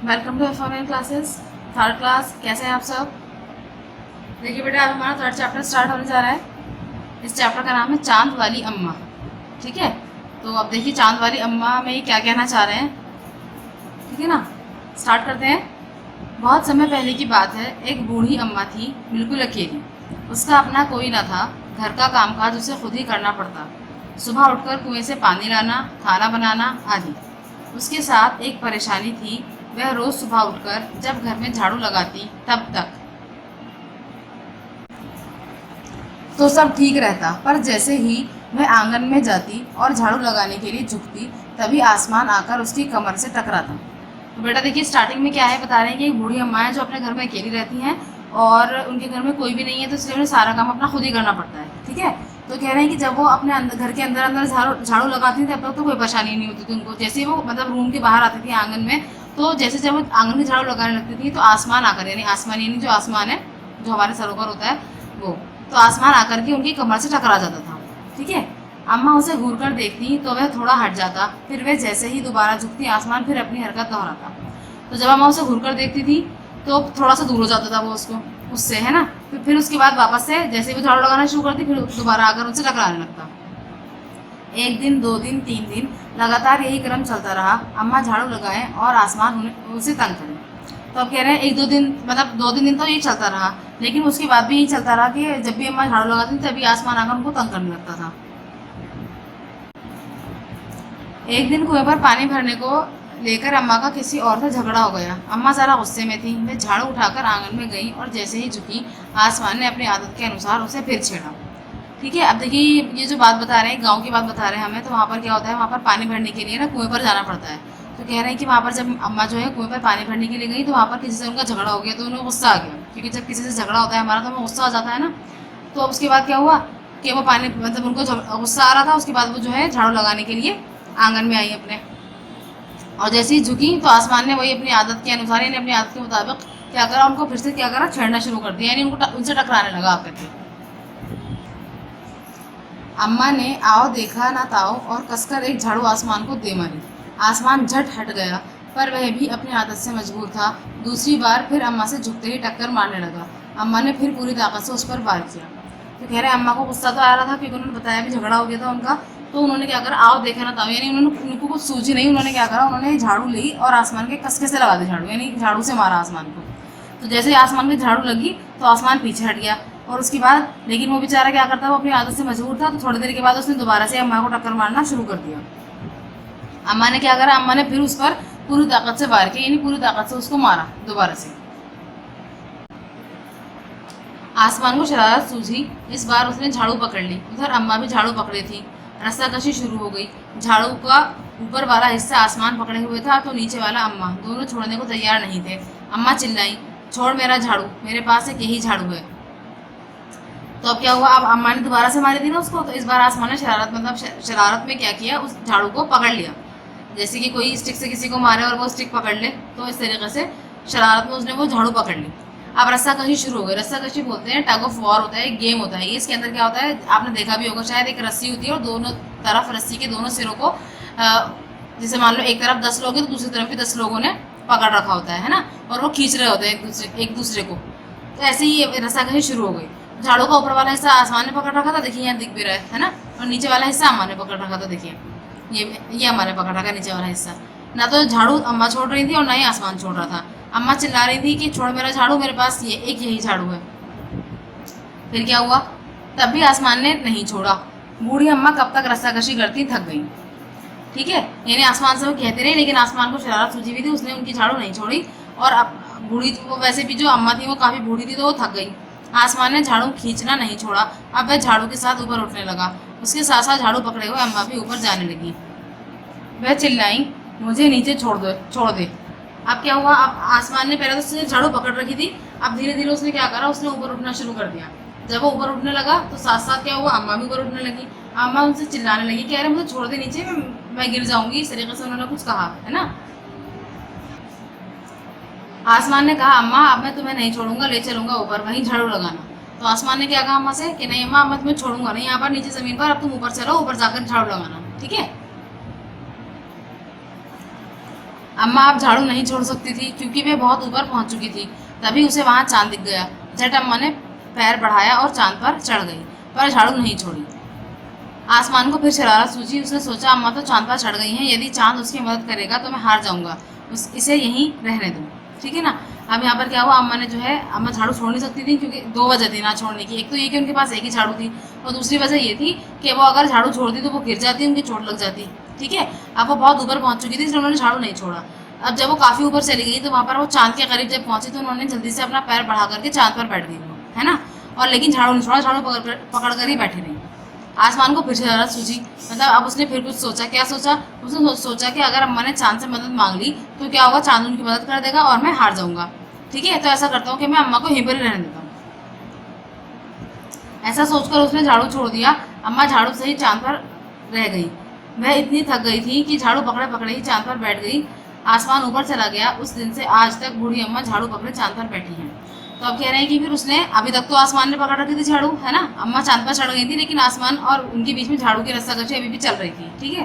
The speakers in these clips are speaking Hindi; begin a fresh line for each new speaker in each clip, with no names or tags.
Welcome to FML classes third class. कैसे हैं आप सब? देखिए बेटा, अब हमारा थर्ड चैप्टर स्टार्ट होने जा रहा है। इस चैप्टर का नाम है चांद वाली अम्मा। ठीक है, तो अब देखिए चांद वाली अम्मा में ये क्या कहना चाह रहे हैं। ठीक है ना, स्टार्ट करते हैं। बहुत समय पहले की बात है, एक बूढ़ी अम्मा थी, बिल्कुल अकेली। उसका अपना कोई न था। घर का कामकाज उसे खुद ही करना पड़ता। सुबह उठकर कुएं से पानी लाना, खाना बनाना आदि। उसके साथ एक परेशानी थी, वह रोज सुबह उठकर जब घर में झाड़ू लगाती तब तक तो सब ठीक रहता, पर जैसे ही वह आंगन में जाती और झाड़ू लगाने के लिए झुकती, तभी आसमान आकर उसकी कमर से टकराता। तो बेटा देखिए, स्टार्टिंग में क्या है बता रहे हैं कि एक बूढ़ी अम्मा है जो अपने घर में अकेली रहती हैं और उनके घर में कोई भी नहीं है, तो इसलिए उन्हें सारा काम अपना खुद ही करना पड़ता है। ठीक है, तो कह रहे हैं कि जब वो अपने घर के अंदर अंदर झाड़ू लगाती थी तब तक तो कोई परेशानी नहीं होती थी उनको। जैसे ही वो मतलब रूम के बाहर आती थी आंगन में, तो जैसे जब वो आंगन में झाड़ू लगाने लगती थी तो आसमान आकर, यानी आसमान यानी जो आसमान है जो हमारे सरों पर होता है वो, तो आसमान आकर के उनकी कमर से टकरा जाता था। ठीक है, अम्मा उसे घूर कर देखती तो वह थोड़ा हट जाता, फिर वह जैसे ही दोबारा झुकती आसमान फिर अपनी हरकत दोहराता। तो जब अम्मा उसे घूर कर देखती थी तो थोड़ा सा दूर हो जाता था वो उससे, है ना। फिर उसके बाद वापस से जैसे ही वो झाड़ू लगाना शुरू करती फिर दोबारा आकर उनसे टकराने लगता। एक दिन, 2 दिन, 3 दिन लगातार यही क्रम चलता रहा। अम्मा झाड़ू लगाएं और आसमान उसे तंग करें। तो अब कह रहे हैं 1-2 दिन, मतलब 2-3 दिन तो यही चलता रहा, लेकिन उसके बाद भी यही चलता रहा कि जब भी अम्मा झाड़ू लगाती थी तभी आसमान आकर उनको तंग करने लगता था। एक दिन कुएं पर पानी भरने को लेकर अम्मा का किसी और से झगड़ा हो गया। अम्मा ज़रा गुस्से में थी। वह झाड़ू उठाकर आंगन में गई और जैसे ही झुकी, आसमान ने अपनी आदत के अनुसार उसे फिर छेड़ा। ठीक है, अब देखिए ये जो बात बता रहे हैं, गांव की बात बता रहे हैं हमें, तो वहाँ पर क्या होता है, वहाँ पर पानी भरने के लिए ना कुएं पर जाना पड़ता है। तो कह रहे हैं कि वहाँ पर जब अम्मा जो है कुएं पर पानी भरने के लिए गई तो वहाँ पर किसी से उनका झगड़ा हो गया, तो उन्हें गुस्सा आ गया, क्योंकि जब किसी से झगड़ा होता है हमारा तो हमें गुस्सा आ जाता है ना। तो अब उसके बाद क्या हुआ कि वो पानी, मतलब उनको गुस्सा आ रहा था, उसके बाद वो जो है झाड़ू लगाने के लिए आंगन में आई अपने, और जैसे ही झुकी तो आसमान ने वही अपनी आदत के अनुसार, यानी अपनी आदत के मुताबिक क्या करा, उनको फिर से क्या करा, छेड़ना शुरू कर दिया, यानी उनको उनसे टकराने लगा आकर के। अम्मा ने आओ देखा ना ताओ और कसकर एक झाड़ू आसमान को दे मारी। आसमान झट हट गया, पर वह भी अपनी आदत से मजबूर था। दूसरी बार फिर अम्मा से झुकते ही टक्कर मारने लगा। अम्मा ने फिर पूरी ताकत से उस पर वार किया। तो कह रहे हैं अम्मा को गुस्सा तो आ रहा था, क्योंकि उन्होंने बताया भी झगड़ा हो गया था उनका। तो उन्होंने क्या करा, आओ देखा ना ताओ, यानी उनको कुछ सूझी नहीं, उन्होंने क्या करा, उन्होंने झाड़ू ली और आसमान के कसके से लगा दी झाड़ू, यानी झाड़ू से मारा आसमान को। तो जैसे ही आसमान में झाड़ू लगी तो आसमान पीछे हट गया, और उसके बाद लेकिन वो बेचारा क्या करता, वो अपनी आदत से मजबूर था, तो थोड़ी देर के बाद उसने दोबारा से अम्मा को टक्कर मारना शुरू कर दिया। अम्मा ने क्या करा, अम्मा ने फिर उस पर पूरी ताकत से वार किया, यानी पूरी ताकत से उसको मारा दोबारा से। आसमान को शरारत सूझी, इस बार उसने झाड़ू पकड़ ली। उधर अम्मा भी झाड़ू पकड़े थी। रस्साकशी शुरू हो गई। झाड़ू का ऊपर वाला हिस्सा आसमान पकड़े हुए था तो नीचे वाला अम्मा, दोनों छोड़ने को तैयार नहीं थे। अम्मा चिल्लाई, छोड़ मेरा झाड़ू, मेरे पास एक यही झाड़ू है। तो अब क्या हुआ, अब अम्मा ने दोबारा से मारी थी ना उसको, तो इस बार आसमान ने शरारत में क्या किया, उस झाड़ू को पकड़ लिया। जैसे कि कोई स्टिक से किसी को मारे और वो स्टिक पकड़ ले, तो इस तरीके से शरारत में उसने वो झाड़ू पकड़ ली। अब रस्साकशी शुरू हो गई। रस्साकशी बोलते हैं टग ऑफ वॉर होता है, एक गेम होता है ये। इसके अंदर क्या होता है, आपने देखा भी होगा शायद, एक रस्सी होती है और दोनों तरफ रस्सी के दोनों सिरों को, जैसे मान लो एक तरफ 10 लोग हैं तो दूसरी तरफ भी 10 लोगों ने पकड़ रखा होता है ना, और वो खींच रहे होते हैं एक दूसरे को। तो ऐसे ही रस्साकशी शुरू हो गई। झाड़ू का ऊपर वाला हिस्सा आसमान ने पकड़ रखा था, देखिए यहाँ दिख भी रहा है ना, और नीचे वाला हिस्सा अम्मा ने पकड़ रखा था, देखिए ये अम्मा ने पकड़ रखा नीचे वाला हिस्सा। ना तो झाड़ू अम्मा छोड़ रही थी और ना ही आसमान छोड़ रहा था। अम्मा चिल्ला रही थी कि छोड़ मेरा झाड़ू, मेरे पास यही झाड़ू है। फिर क्या हुआ, तब भी आसमान ने नहीं छोड़ा। बूढ़ी अम्मा कब तक रस्साकशी करती, थक गई। ठीक है, यानी आसमान से वो कहते रहे, लेकिन आसमान को शरारत सूझी हुई थी, उसने उनकी झाड़ू नहीं छोड़ी। और अब बूढ़ी, वो वैसे भी जो अम्मा थी वो काफ़ी बूढ़ी थी, तो वो थक गई। आसमान ने झाड़ू खींचना नहीं छोड़ा। अब वह झाड़ू के साथ ऊपर उठने लगा। उसके साथ साथ झाड़ू पकड़े हुए अम्मा भी ऊपर जाने लगी। वह चिल्लाई, मुझे नीचे छोड़ दे। अब क्या हुआ, अब आसमान ने पहले तो उसने झाड़ू पकड़ रखी थी, अब धीरे धीरे उसने क्या करा, उसने ऊपर उठना शुरू कर दिया। जब वो ऊपर उठने लगा तो साथ साथ क्या हुआ, अम्मा भी ऊपर उठने लगी। अम्मा उनसे चिल्लाने लगी, कह रहे मुझे छोड़ दे नीचे, मैं गिर जाऊंगी, इस तरीके से उन्होंने कुछ कहा, है ना। आसमान ने कहा, अम्मा अब मैं तुम्हें नहीं छोड़ूंगा, ले चलूंगा ऊपर, वहीं झाड़ू लगाना। तो आसमान ने क्या कहा अम्मा से कि नहीं अम्मा, मैं तुम्हें छोड़ूंगा नहीं यहाँ पर नीचे ज़मीन पर, अब तुम ऊपर चलो, ऊपर जाकर झाड़ू लगाना, ठीक है। अम्मा अब झाड़ू नहीं छोड़ सकती थी क्योंकि वह बहुत ऊपर पहुंच चुकी थी। तभी उसे वहां चांद दिख गया। झट अम्मा ने पैर बढ़ाया और चांद पर चढ़ गई, पर झाड़ू नहीं छोड़ी। आसमान को फिर शरारत सूझी। उसने सोचा अम्मा तो चांद पर चढ़ गई हैं, यदि चांद उसकी मदद करेगा तो मैं हार जाऊंगा, इसे यहीं रहने दूँ। ठीक है ना। अब यहाँ पर क्या हुआ, अम्मा ने जो है, अम्मा झाड़ू छोड़ नहीं सकती थी क्योंकि दो वजह थी ना छोड़ने की। एक तो ये कि उनके पास एक ही झाड़ू थी, और दूसरी वजह ये थी कि वो अगर झाड़ू छोड़ती तो वो गिर जाती, उनकी चोट लग जाती। ठीक है। अब वो बहुत ऊपर पहुंच चुकी थी, इसलिए उन्होंने झाड़ू नहीं छोड़ा। अब जब वो काफ़ी ऊपर चली गई तो वहाँ पर वो चांद के करीब जब पहुंची तो उन्होंने जल्दी से अपना पैर बढ़ा करके चांद पर बैठ गई वो, है ना। और लेकिन झाड़ू नहीं छोड़ा, झाड़ू पकड़ कर ही बैठी रही। आसमान को फिर से ज़रा सूझी, मतलब अब उसने फिर कुछ सोचा। क्या सोचा? उसने सोचा कि अगर अम्मा ने चांद से मदद मांग ली तो क्या होगा, चांद उनकी मदद कर देगा और मैं हार जाऊंगा। ठीक है, तो ऐसा करता हूँ कि मैं अम्मा को यहीं पर ही रहने देता हूँ। ऐसा सोचकर उसने झाड़ू छोड़ दिया। अम्मा झाड़ू से ही चांद पर रह गई। वह इतनी थक गई थी कि झाड़ू पकड़े पकड़े ही चांद पर बैठ गई। आसमान ऊपर चला गया। उस दिन से आज तक बूढ़ी अम्मा झाड़ू पकड़े चांद पर बैठी हैं। तो अब कह रहे हैं कि फिर उसने, अभी तक तो आसमान ने पकड़ रखी थी झाड़ू, है ना, अम्मा चांद पर चढ़ गई थी, लेकिन आसमान और उनके बीच में झाड़ू की रस्साकशी अभी भी चल रही थी। ठीक है।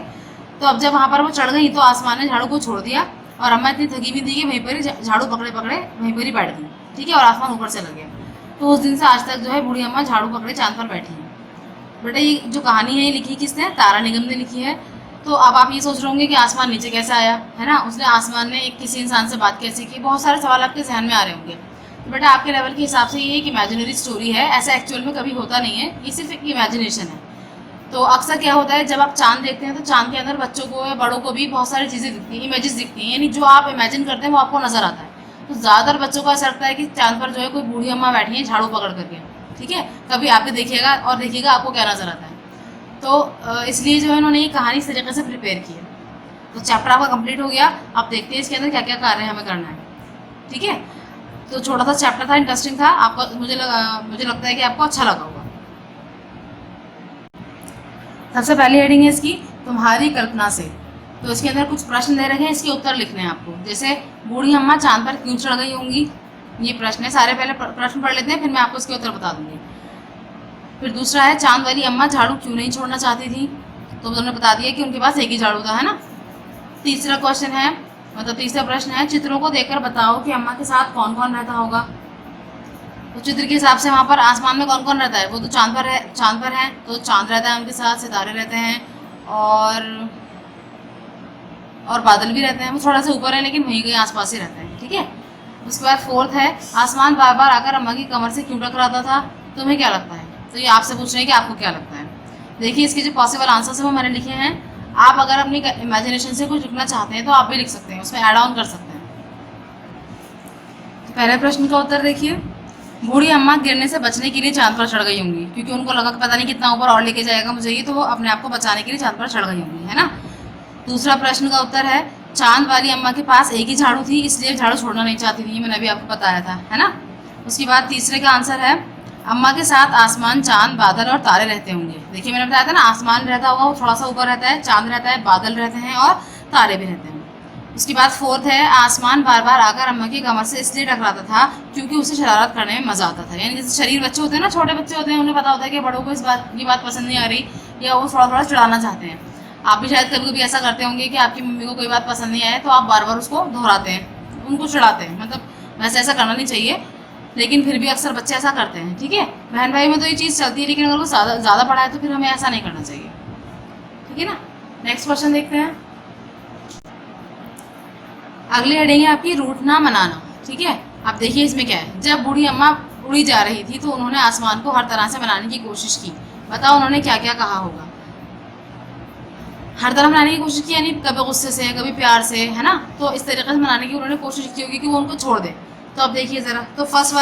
तो अब जब वहाँ पर वो चढ़ गई तो आसमान ने झाड़ू को छोड़ दिया, और अम्मा इतनी थकी भी थी कि वहीं पर ही झाड़ू पकड़े पकड़े वहीं पर ही बैठ गई। ठीक है। और आसमान ऊपर चला गया। तो उस दिन से आज तक जो है बूढ़ी अम्मा झाड़ू पकड़े चांद पर बैठी है। बेटा ये जो कहानी है ये लिखी किसने? तारा निगम ने लिखी है। तो अब आप ये सोच रहे होंगे कि आसमान नीचे कैसे आया, है ना, उसने, आसमान ने किसी इंसान से बात कैसे की। बहुत सारे सवाल आपके जहन में आ रहे होंगे। तो बेटा आपके लेवल के हिसाब से ये एक इमेजिनरी स्टोरी है, ऐसा एक्चुअल में कभी होता नहीं है, ये सिर्फ एक इमेजिनेशन है। तो अक्सर क्या होता है, जब आप चांद देखते हैं तो चांद के अंदर बच्चों को या बड़ों को भी बहुत सारी चीज़ें दिखती हैं, इमेजेस दिखती हैं, यानी जो आप इमेजिन करते हैं वो आपको नजर आता है। तो ज़्यादातर बच्चों को ऐसा लगता है कि चांद पर जो है कोई बूढ़ी अम्मा बैठी है झाड़ू पकड़ करके। ठीक है। कभी आप भी देखिएगा और देखिएगा आपको क्या नजर आता है। तो इसलिए जो है उन्होंने ये कहानी इस तरीके से प्रिपेयर की है। तो चैप्टर आपका कंप्लीट हो गया। अब देखते हैं इसके अंदर क्या क्या कार्य हमें करना है। ठीक है। तो छोटा सा चैप्टर था, इंटरेस्टिंग था आपको, मुझे लगता है कि आपको अच्छा लगा होगा। सबसे पहली हेडिंग है इसकी, तुम्हारी कल्पना से। तो इसके अंदर कुछ प्रश्न दे रखे हैं, इसके उत्तर लिखने हैं आपको। जैसे बूढ़ी अम्मा चांद पर क्यों चढ़ गई होंगी, ये प्रश्न है। सारे पहले प्रश्न पढ़ लेते हैं, फिर मैं आपको इसके उत्तर बता दूंगी। फिर दूसरा है, चांद वाली अम्मा झाड़ू क्यों नहीं छोड़ना चाहती थी। तो उन्होंने बता दिया कि उनके पास एक ही झाड़ू था, है ना। तीसरा क्वेश्चन है, मतलब तीसरा प्रश्न है, चित्रों को देखकर बताओ कि अम्मा के साथ कौन कौन रहता होगा। तो चित्र के हिसाब से वहाँ पर आसमान में कौन कौन रहता है, वो तो चांद पर है, तो चांद रहता है उनके साथ, सितारे रहते हैं, और बादल भी रहते हैं। वो थोड़ा सा ऊपर है लेकिन वहीं कहीं आसपास ही रहते हैं। ठीक है। उसके बाद फोर्थ है, आसमान बार बार आकर अम्मा की कमर से क्यों टकराता था, तुम्हें क्या लगता है। तो ये आपसे पूछ रहे हैं कि आपको क्या लगता है। देखिए इसके जो पॉसिबल आंसर्स है वो मैंने लिखे हैं। आप अगर अपनी इमेजिनेशन से कुछ लिखना चाहते हैं तो आप भी लिख सकते हैं, उसमें ऐड ऑन कर सकते हैं। तो पहले प्रश्न का उत्तर देखिए, बूढ़ी अम्मा गिरने से बचने के लिए चांद पर चढ़ गई होंगी, क्योंकि उनको लगा कि पता नहीं कितना ऊपर और लेके जाएगा मुझे ये, तो वो अपने आप को बचाने के लिए चांद पर चढ़ गई होंगी, है ना। दूसरा प्रश्न का उत्तर है, चांद वाली अम्मा के पास एक ही झाड़ू थी, इसलिए झाड़ू छोड़ना नहीं चाहती थी, ये मैंने अभी आपको बताया था, है ना। उसके बाद तीसरे का आंसर है, अम्मा के साथ आसमान, चांद, बादल और तारे रहते होंगे। देखिए मैंने बताया था ना, आसमान रहता होगा वो थोड़ा सा ऊपर रहता है, चांद रहता है, बादल रहते हैं और तारे भी रहते हैं। उसके बाद फोर्थ है, आसमान बार बार आकर अम्मा की कमर से इसलिए टकराता था क्योंकि उसे शरारत करने में मजा आता था। यानी जैसे शरीर बच्चे होते हैं ना, छोटे बच्चे होते हैं, उन्हें पता होता है कि बड़ों को ये बात पसंद नहीं आ रही, या वो थोड़ा थोड़ा चिढ़ाना चाहते हैं। आप भी शायद कभी कभी ऐसा करते होंगे कि आपकी मम्मी को कोई बात पसंद नहीं आए तो आप बार बार उसको दोहराते हैं, उनको चिढ़ाते हैं। मतलब वैसे ऐसा करना नहीं चाहिए, लेकिन फिर भी अक्सर बच्चे ऐसा करते हैं। ठीक है। बहन भाई में तो ये चीज़ चलती है, लेकिन अगर वो ज़्यादा बड़ा है तो फिर हमें ऐसा नहीं करना चाहिए। ठीक है ना। नेक्स्ट क्वेश्चन देखते हैं। अगली हेडिंग है आपकी, रूठना मनाना। ठीक है। अब देखिए इसमें क्या है, जब बूढ़ी अम्मा उड़ी जा रही थी तो उन्होंने आसमान को हर तरह से मनाने की कोशिश की। बताओ उन्होंने क्या क्या कहा होगा। हर तरह मनाने की कोशिश की, यानी कभी गुस्से से, कभी प्यार से, है ना। तो इस तरीके से मनाने की उन्होंने कोशिश की होगी कि वो उनको छोड़ दे। तो अब देखिए ज़रा, तो फर्स्ट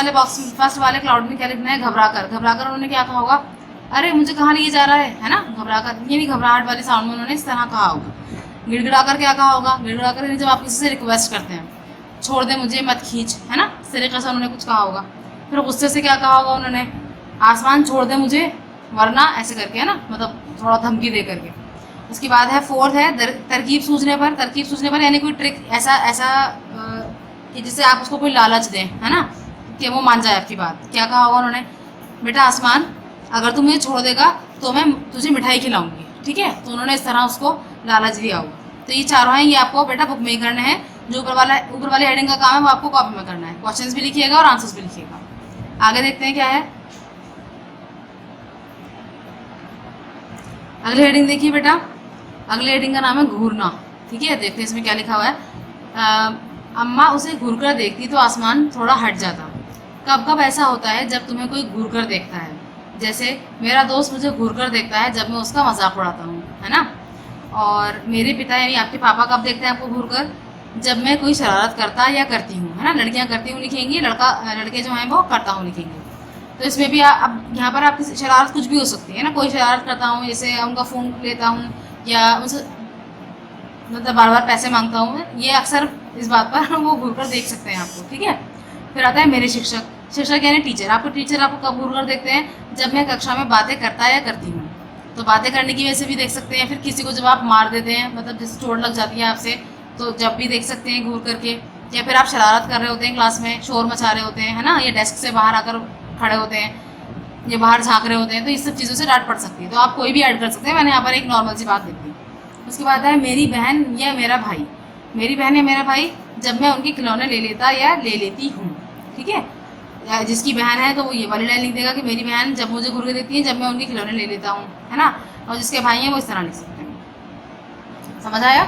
वाले क्लाउड में क्या लिखना है, घबराकर। उन्होंने क्या कहा होगा, अरे मुझे कहाँ लिए जा रहा है ना, घबराकर, यानी घबराहट वाली साउंड में उन्होंने इस तरह कहा होगा। गिड़गिड़ाकर क्या कहा होगा, गिड़गिड़ाकर जब आप किसी से रिक्वेस्ट करते हैं, छोड़ दे मुझे, मत खींच, है ना, इस तरीके से उन्होंने कुछ कहा होगा। फिर गुस्से से क्या कहा होगा उन्होंने, आसमान छोड़ दे मुझे वरना, ऐसे करके, है ना, मतलब थोड़ा धमकी दे करके। उसके बाद है फोर्थ है, तरकीब सूझने पर, यानी कोई ट्रिक ऐसा कि जिससे आप उसको कोई लालच दें, है ना, कि वो मान जाए आपकी बात। क्या कहा होगा उन्होंने, बेटा आसमान अगर तू मुझे छोड़ देगा तो मैं तुझे मिठाई खिलाऊंगी। ठीक है। तो उन्होंने इस तरह उसको लालच दिया होगा। तो ये चारों हैं, ये आपको बेटा बुक में करने हैं। जो ऊपर वाली हेडिंग का काम है वो आपको कॉपी में करना है। क्वेश्चंस भी लिखिएगा और आंसर्स भी लिखिएगा। आगे देखते हैं क्या है। अगली हेडिंग देखिए बेटा, अगली हेडिंग का नाम है घूरना। ठीक है, देखते हैं इसमें क्या लिखा हुआ है। अम्मा उसे घूरकर देखती तो आसमान थोड़ा हट जाता। कब कब ऐसा होता है जब तुम्हें कोई घूरकर देखता है, जैसे मेरा दोस्त मुझे घूरकर देखता है जब मैं उसका मजाक उड़ाता हूँ, है ना। और मेरे पिता यानी आपके पापा कब देखते हैं आपको घूरकर, जब मैं कोई शरारत करता या करती हूँ, है ना। लड़कियाँ करती हूँ लिखेंगी, लड़के जो हैं वो करता हूँ लिखेंगे। तो इसमें भी अब यहाँ पर आपकी शरारत कुछ भी हो सकती है ना। कोई शरारत करता हूँ, जैसे उनका फ़ोन लेता हूँ या उनसे मतलब बार बार पैसे मांगता हूँ, ये अक्सर इस बात पर वो घूरकर देख सकते हैं आपको। ठीक है, फिर आता है मेरे शिक्षक। शिक्षक यानी टीचर। आपको टीचर आपको कब घूरकर देखते हैं, जब मैं कक्षा में बातें करता या करती हूँ। तो बातें करने की वजह से भी देख सकते हैं। फिर किसी को जब आप मार देते हैं, मतलब जैसे चोट लग जाती है आपसे, तो जब भी देख सकते हैं घूर करके। या फिर आप शरारत कर रहे होते हैं क्लास में, शोर मचा रहे होते हैं, है ना, या डेस्क से बाहर आकर खड़े होते हैं या बाहर झाँक रहे होते हैं, तो इस सब चीज़ों से डांट पड़ सकती है। तो आप कोई भी ऐड कर सकते हैं। मैंने यहाँ पर एक नॉर्मल सी बात लिख दी। उसके बाद है मेरी बहन या मेरा भाई। मेरी बहन या मेरा भाई जब मैं उनके खिलौने ले लेता या ले लेती हूँ। ठीक है, जिसकी बहन है तो वो ये वाली लाइन लिख देगा कि मेरी बहन जब मुझे घूर के देती है जब मैं उनके खिलौने ले लेता हूँ, है ना। और जिसके भाई हैं वो इस तरह लिख सकते हैं। समझ आया।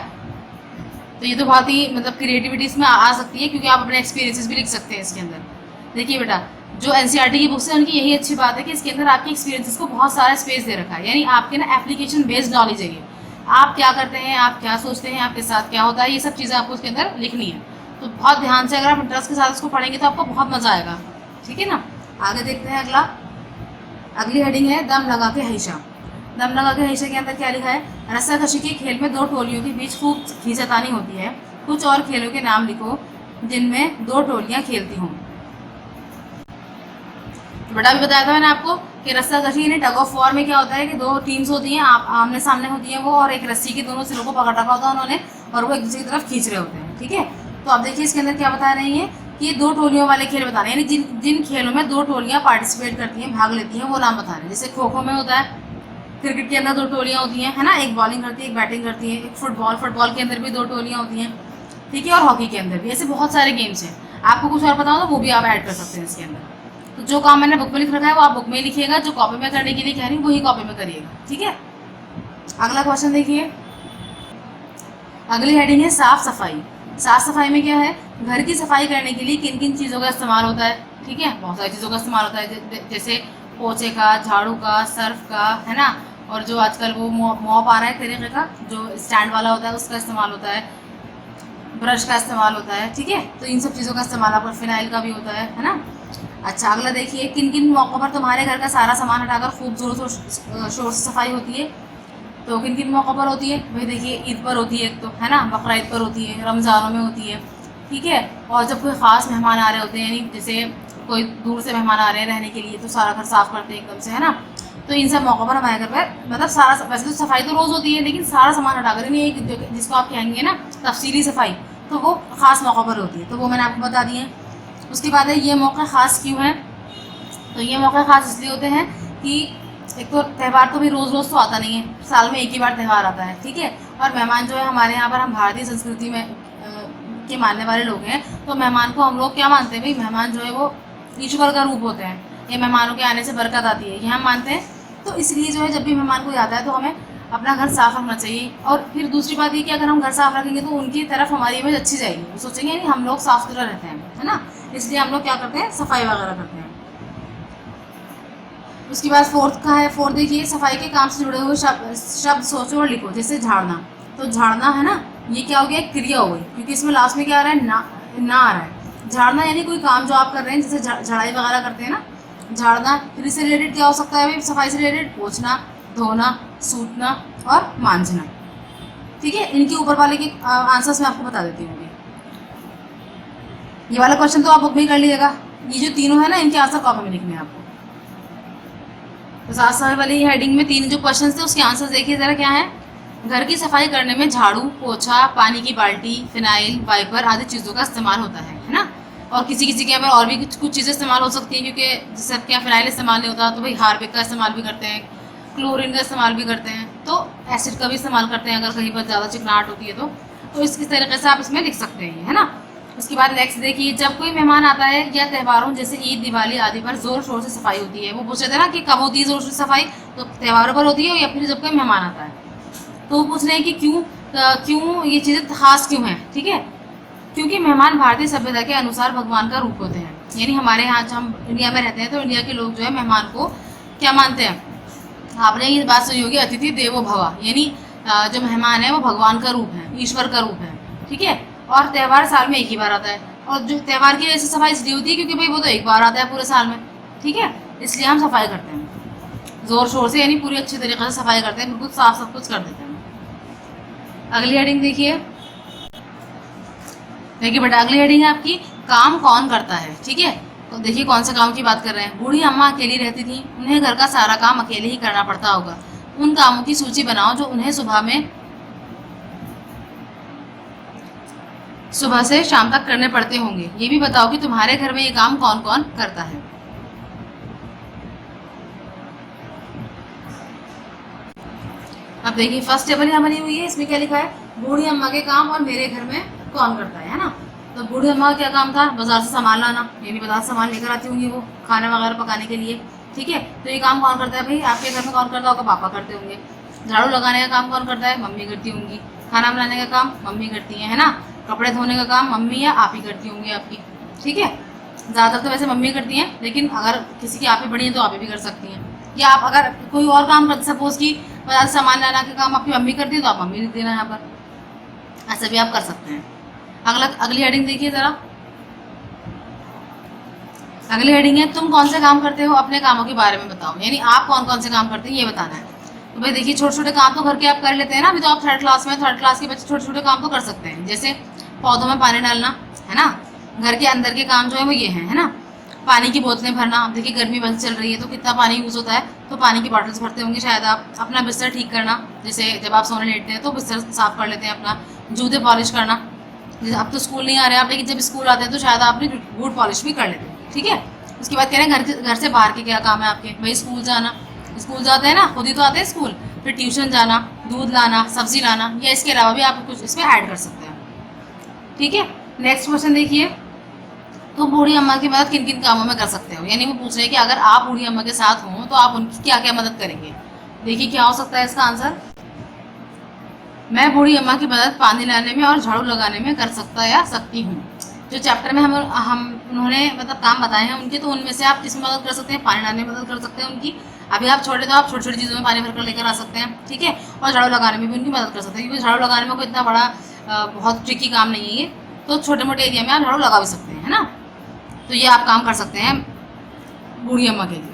तो ये तो बहुत ही मतलब क्रिएटिविटी इसमें आ सकती है, क्योंकि आप अपने एक्सपीरियंसेस भी लिख सकते हैं इसके अंदर। देखिए बेटा, जो एनसीईआरटी की बुक्स है उनकी यही अच्छी बात है कि इसके अंदर आपके एक्सपीरियंसेस को बहुत सारा स्पेस दे रखा है। यानी आपके ना एप्लीकेशन बेस्ड नॉलेज है ये। आप क्या करते हैं, आप क्या सोचते हैं, आपके साथ क्या होता है, ये सब चीज़ें आपको उसके अंदर लिखनी है। तो बहुत ध्यान से अगर आप इंटरेस्ट के साथ उसको पढ़ेंगे तो आपको बहुत मज़ा आएगा। ठीक है ना। आगे देखते हैं अगला। अगली हेडिंग है दम लगा के हईशा। दम लगा के हईशा के अंदर क्या लिखा है, रस्साकशी के खेल में दो टोलियों के बीच खूब खींचातानी होती है। कुछ और खेलों के नाम लिखो जिनमें दो टोलियां खेलती हों। तो बेटा भी बताया था मैंने आपको कि रस्साकशी यानी टग ऑफ वॉर में क्या होता है कि दो टीम्स होती हैं, आमने सामने होती हैं वो, और एक रस्सी के दोनों सिरों को पकड़ रखा होता है उन्होंने और वो एक दूसरे की तरफ खींच रहे होते हैं। ठीक है, तो आप देखिए इसके अंदर क्या बता रही हैं कि ये दो टोलियों वाले खेल बता रहे हैं, यानी जिन खेलों में दो टोलियां पार्टिसिपेट करती हैं, भाग लेती हैं, वो नाम बता रहे हैं। जैसे खो खो में होता है, क्रिकेट के अंदर दो टोलियां होती हैं, है ना, एक बॉलिंग करती है एक बैटिंग करती है। एक फुटबॉल के अंदर भी दो टोलियां होती हैं। ठीक है, और हॉकी के अंदर भी। ऐसे बहुत सारे गेम्स हैं। आपको कुछ और पता हो तो वो भी आप ऐड कर सकते हैं इसके अंदर। तो जो काम मैंने बुक में लिख रखा है वो आप बुक में लिखिएगा, जो कॉपी में करने के लिए कह रही हूँ वही कॉपी में करिएगा। ठीक है, अगला क्वेश्चन देखिए। अगली हेडिंग है साफ सफाई। साफ सफाई में क्या है, घर की सफाई करने के लिए किन किन चीज़ों का इस्तेमाल होता है। ठीक है, बहुत सारी चीज़ों का इस्तेमाल होता है, जैसे पोछे का, झाड़ू का, सर्फ का, है ना, और जो आजकल वो मॉप आ रहा है तरीके का जो स्टैंड वाला होता है उसका इस्तेमाल होता है, ब्रश का इस्तेमाल होता है। ठीक है, तो इन सब चीज़ों का इस्तेमाल आपका फिनाइल का भी होता है ना। अच्छा, अगला देखिए, किन किन मौक़ों पर तुम्हारे घर का सारा सामान हटाकर खूब जोर शोर से सफाई होती है। तो किन किन मौक़ों पर होती है भाई, देखिए ईद पर होती है एक तो, है ना, बकरा ईद पर होती है, रमज़ानों में होती है। ठीक है, और जब कोई ख़ास मेहमान आ रहे होते हैं, यानी जैसे कोई दूर से मेहमान आ रहे हैं रहने के लिए, तो सारा घर साफ़ करते हैं एकदम से, है ना। तो इन सब मौक़ों पर हमारे घर पर मतलब सारा, वैसे तो सफाई तो रोज़ होती है लेकिन सारा सामान हटाकर, नहीं एक जिसको आप कहेंगे ना तफसीली सफाई, तो वो ख़ास मौक़ों पर होती है। तो वो मैंने आपको बता दिए। उसके बाद है ये मौक़े ख़ास क्यों हैं। तो ये मौक़े ख़ास इसलिए होते हैं कि एक तो त्यौहार तो भी रोज़ रोज़ तो आता नहीं है, साल में एक ही बार त्यौहार आता है। ठीक है, और मेहमान जो है हमारे यहाँ पर, हम भारतीय संस्कृति में के मानने वाले लोग हैं, तो मेहमान को हम लोग क्या मानते हैं भाई, मेहमान जो है वो ईश्वर का रूप होते हैं, ये मेहमानों के आने से बरकत आती है, ये हम मानते हैं। तो इसलिए जो है जब भी मेहमान कोई आता है तो हमें अपना घर साफ़ रखना चाहिए। और फिर दूसरी बात ये कि अगर हम घर साफ़ रखेंगे तो उनकी तरफ हमारी इमेज अच्छी जाएगी, वो सोचेंगे नहीं हम लोग साफ़ सुथरा रहते हैं, है ना। इसलिए हम लोग क्या करते हैं, सफाई वगैरह करते हैं। उसके बाद फोर्थ का है, फोर्थ देखिए, सफाई के काम से जुड़े हुए शब्द सोचो और लिखो। जैसे झाड़ना, तो झाड़ना है ना, ये क्या हो गया, एक क्रिया हो गई, क्योंकि इसमें लास्ट में क्या आ रहा है, ना आ रहा है। झाड़ना यानी कोई काम जो आप कर रहे हैं, जैसे झाड़ाई वगैरह करते हैं ना, झाड़ना। फिर इससे रिलेटेड क्या हो सकता है भाई, सफाई से रिलेटेड पोंछना, धोना, सूतना और मांझना। ठीक है, इनके ऊपर वाले के आंसर्स मैं आपको बता देती हूँ। ये वाला क्वेश्चन तो आप बुक में ही कर लीजिएगा, ये जो तीनों है ना इनके आंसर कॉपी में लिखने हैं आपको। तो साफ सफाई वाली हेडिंग में तीन जो क्वेश्चन थे उसके आंसर देखिए ज़रा क्या है। घर की सफाई करने में झाड़ू, पोछा, पानी की बाल्टी, फिनाइल, वाइपर आदि चीज़ों का इस्तेमाल होता है ना। और किसी किसी के यहाँ पर और भी कुछ चीज़ें इस्तेमाल हो सकती हैं, क्योंकि जैसे सबके यहाँ फिनाइल इस्तेमाल नहीं होता तो भाई हार्पिक का इस्तेमाल भी करते हैं, क्लोरीन का इस्तेमाल भी करते हैं, तो एसिड का भी इस्तेमाल करते हैं अगर कहीं पर ज़्यादा चिकनाहट होती है तो। तो इस तरीके से आप इसमें लिख सकते हैं, है ना। उसके बाद नेक्स्ट देखिए, जब कोई मेहमान आता है या त्योहारों जैसे ईद, दिवाली आदि पर जोर शोर से सफाई होती है। वो पूछ रहे थे ना कि कब होती है जोर शोर से सफाई, तो त्योहारों पर होती है या फिर जब कोई मेहमान आता है। तो वो पूछ रहे हैं कि क्यों ये चीज़ें खास क्यों हैं, ठीक है। क्योंकि मेहमान भारतीय सभ्यता के अनुसार भगवान का रूप होते हैं। यानी हमारे यहाँ जब हम इंडिया में रहते हैं तो इंडिया के लोग जो है मेहमान को क्या मानते हैं, आपने ये बात सुनी होगी, अतिथि देवो भव, यानी जो मेहमान है वो भगवान का रूप है, ईश्वर का रूप है, ठीक है। और त्यौहार साल में एक ही बार आता है, और जो त्यौहार की वजह से सफाई इसलिए होती है क्योंकि भाई वो तो एक बार आता है पूरे साल में, ठीक है। इसलिए हम सफाई करते हैं जोर शोर से, यानी पूरी अच्छी तरीके से सफाई करते हैं, बिल्कुल साफ सब कुछ कर देते हैं। अगली हेडिंग देखिए बेटा, अगली हेडिंग है आपकी काम कौन करता है, ठीक है। तो देखिए कौन से काम की बात कर रहे हैं। बूढ़ी अम्मा अकेली रहती थी, उन्हें घर का सारा काम अकेले ही करना पड़ता होगा। उन कामों की सूची बनाओ जो उन्हें सुबह से शाम तक करने पड़ते होंगे। ये भी बताओ कि तुम्हारे घर में ये काम कौन कौन करता है। अब देखिए फर्स्ट टेबल यहाँ बनी हुई है, इसमें क्या लिखा है, बूढ़ी अम्मा के काम और मेरे घर में कौन करता है ना। तो बूढ़ी अम्मा का क्या काम था, बाजार से सामान लाना, यानी बाजार से सामान लेकर आती होंगी वो खाना वगैरह पकाने के लिए, ठीक है। तो ये काम कौन करता है भाई, आपके घर में कौन करता होगा, पापा करते होंगे। झाड़ू लगाने का काम कौन करता है, मम्मी करती होंगी। खाना बनाने का काम मम्मी करती है ना। कपड़े धोने का काम मम्मी या आप ही करती होंगी आपकी, ठीक है। ज़्यादातर तो वैसे मम्मी करती हैं, लेकिन अगर किसी की आप ही बड़ी है तो आप भी कर सकती हैं। या आप अगर कोई और काम करते, सपोज की बाजार से सामान लाना का काम आपकी मम्मी करती है तो आप मम्मी लिख देना यहाँ पर, ऐसे भी आप कर सकते हैं। अगली हेडिंग देखिए ज़रा। अगली हेडिंग है, तुम कौन से काम करते हो, अपने कामों के बारे में बताओ। यानी आप कौन कौन से काम करते हैं ये बताना है। तो भाई देखिए छोटे छोटे काम तो घर के आप कर लेते हैं ना, अभी तो आप थर्ड क्लास में, थर्ड क्लास के बच्चे छोटे छोटे काम तो कर सकते हैं, जैसे पौधों में पानी डालना, है ना। घर के अंदर के काम जो है वो ये है ना। पानी की बोतलें भरना, अब देखिए गर्मी बंद चल रही है तो कितना पानी यूज़ होता है, तो पानी की बॉटल्स भरते होंगे शायद आप। अपना बिस्तर ठीक करना, जैसे जब आप सोने लेटते हैं तो बिस्तर साफ कर लेते हैं अपना। जूते पॉलिश करना, जैसे अब तो स्कूल नहीं आ रहे आप, लेकिन जब स्कूल आते हैं तो शायद आपने बूट पॉलिश भी कर लेते हैं, ठीक है। उसके बाद कह रहे हैं घर से बाहर के क्या काम है आपके, भाई स्कूल जाना, स्कूल जाते हैं ना, खुद ही तो आते हैं स्कूल, फिर ट्यूशन जाना, दूध लाना, सब्जी लाना, या इसके अलावा भी आप कुछ इसमें ऐड कर सकते हैं, ठीक है। नेक्स्ट क्वेश्चन देखिए, तो बूढ़ी अम्मा की मदद किन किन कामों में कर सकते हो। यानी वो पूछ रहे हैं कि अगर आप बूढ़ी अम्मा के साथ हों तो आप उनकी क्या क्या मदद करेंगे। देखिए क्या हो सकता है इसका आंसर, मैं बूढ़ी अम्मा की मदद पानी लाने में और झाड़ू लगाने में कर सकता या सकती हूँ। जो चैप्टर में हम उन्होंने मतलब काम बताए हैं उनके, तो उनमें से आप किसमें मदद कर सकते हैं, पानी लाने में मदद कर सकते हैं उनकी। अभी आप छोटे तो आप छोटी छोटी चीज़ों में पानी भरकर लेकर आ सकते हैं, ठीक है। और झाड़ू लगाने में भी उनकी मदद कर सकते हैं, क्योंकि झाड़ू लगाने में कोई इतना बड़ा बहुत ट्रिकी काम नहीं है ये, तो छोटे मोटे एरिया में आप झाड़ू लगा भी सकते हैं, है ना। तो ये आप काम कर सकते हैं बूढ़ी अम्मा के लिए।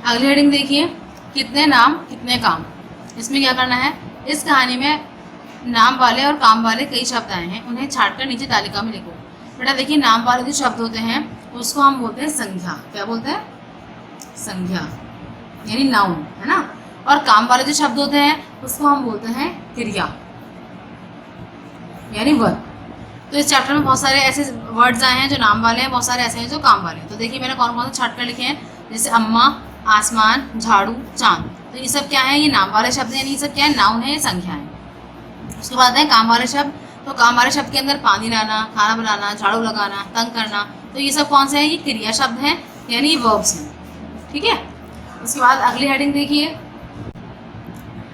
अगली हेडिंग देखिए, कितने नाम कितने काम। इसमें क्या करना है, इस कहानी में नाम वाले और काम वाले कई शब्द आए हैं, उन्हें छांटकर नीचे तालिका में लिखो। बेटा देखिए नाम वाले जो शब्द होते हैं उसको हम बोलते हैं संज्ञा। क्या बोलते हैं, संज्ञा, यानी नाउन, है ना। और काम वाले जो शब्द होते हैं उसको हम बोलते हैं क्रिया, यानी वर्ब। तो इस चैप्टर में बहुत सारे ऐसे वर्ड्स आए हैं जो नाम वाले हैं, बहुत सारे ऐसे हैं जो काम वाले हैं। तो देखिए मैंने कौन कौन से छांट कर लिखे हैं, जैसे अम्मा, आसमान, झाड़ू, चांद। तो ये सब क्या है, ये नाम वाले शब्द हैं, यानी ये सब क्या है, नाउन है, ये संख्या है। उसके बाद है काम वाले शब्द। तो काम वाले शब्द के अंदर पानी लाना, खाना बनाना, झाड़ू लगाना, तंग करना, तो ये सब कौन से हैं, ये क्रिया शब्द हैं, यानी वर्ब्स हैं, ठीक है। उसके बाद अगली हेडिंग देखिए,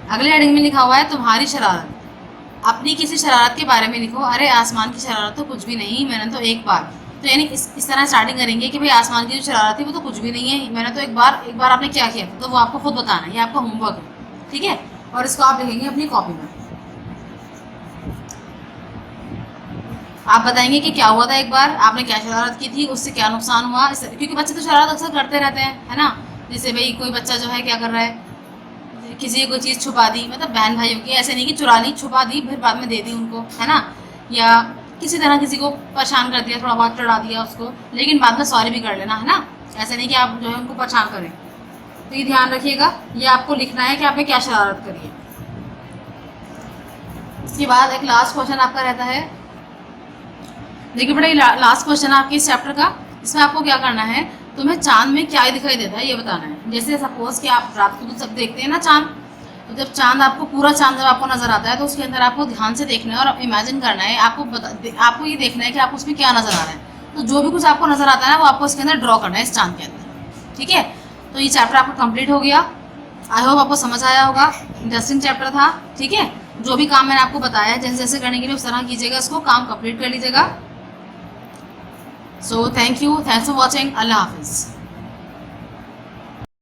अगली हेडिंग में लिखा हुआ है तुम्हारी शरारत। अपनी किसी शरारत के बारे में लिखो। अरे आसमान की शरारत तो कुछ भी नहीं, मैंने तो एक बार। तो यानी इस तरह स्टार्टिंग करेंगे कि भाई आसमान की जो शरारत थी वो तो कुछ भी नहीं है, मैंने तो एक बार आपने क्या किया था, तो वो आपको खुद बताना है, ये आपका होमवर्क है, ठीक है। और इसको आप लिखेंगे अपनी कॉपी में। आप बताएंगे कि क्या हुआ था, एक बार आपने क्या शरारत की थी, उससे क्या नुकसान हुआ, क्योंकि बच्चे तो शरारत अक्सर करते रहते हैं, है ना। जैसे भाई कोई बच्चा जो है क्या कर रहा है, किसी कोई चीज़ छुपा दी, मतलब बहन भाइयों की, ऐसे नहीं कि चुरा ली, छुपा दी फिर बाद में दे दी उनको, है ना। या किसी तरह किसी को परेशान कर दिया, थोड़ा बहुत चढ़ा दिया उसको, लेकिन बाद में सॉरी भी कर लेना, है ना। ऐसे नहीं कि आप जो है उनको परेशान करें। तो ये ध्यान रखिएगा, ये आपको लिखना है कि आपने क्या शरारत करी है। इसके बाद एक लास्ट क्वेश्चन आपका रहता है, देखिए बेटा ये लास्ट क्वेश्चन आपके इस चैप्टर का। इसमें आपको क्या करना है, तुम्हें चांद में क्या दिखाई देता है ये बताना है। जैसे सपोज कि आप रात को तो सब देखते हैं ना चांद, तो जब चांद आपको पूरा चांद जब आपको नज़र आता है तो उसके अंदर आपको ध्यान से देखना है और इमेजिन करना है, आपको ये देखना है कि आपको उसमें क्या नज़र आ रहा है। तो जो भी कुछ आपको नज़र आता है ना वो आपको इसके अंदर ड्रॉ करना है इस चांद के अंदर, ठीक है। तो ये चैप्टर आपका कंप्लीट हो गया। आई होप आपको समझ आया होगा, इंटरेस्टिंग चैप्टर था, ठीक है। जो भी काम मैंने आपको बताया जैसे जैसे करने के लिए उस तरह कीजिएगा, इसको काम कंप्लीट कर लीजिएगा। So thank you, thanks for watching, अल्लाह हाफिज़।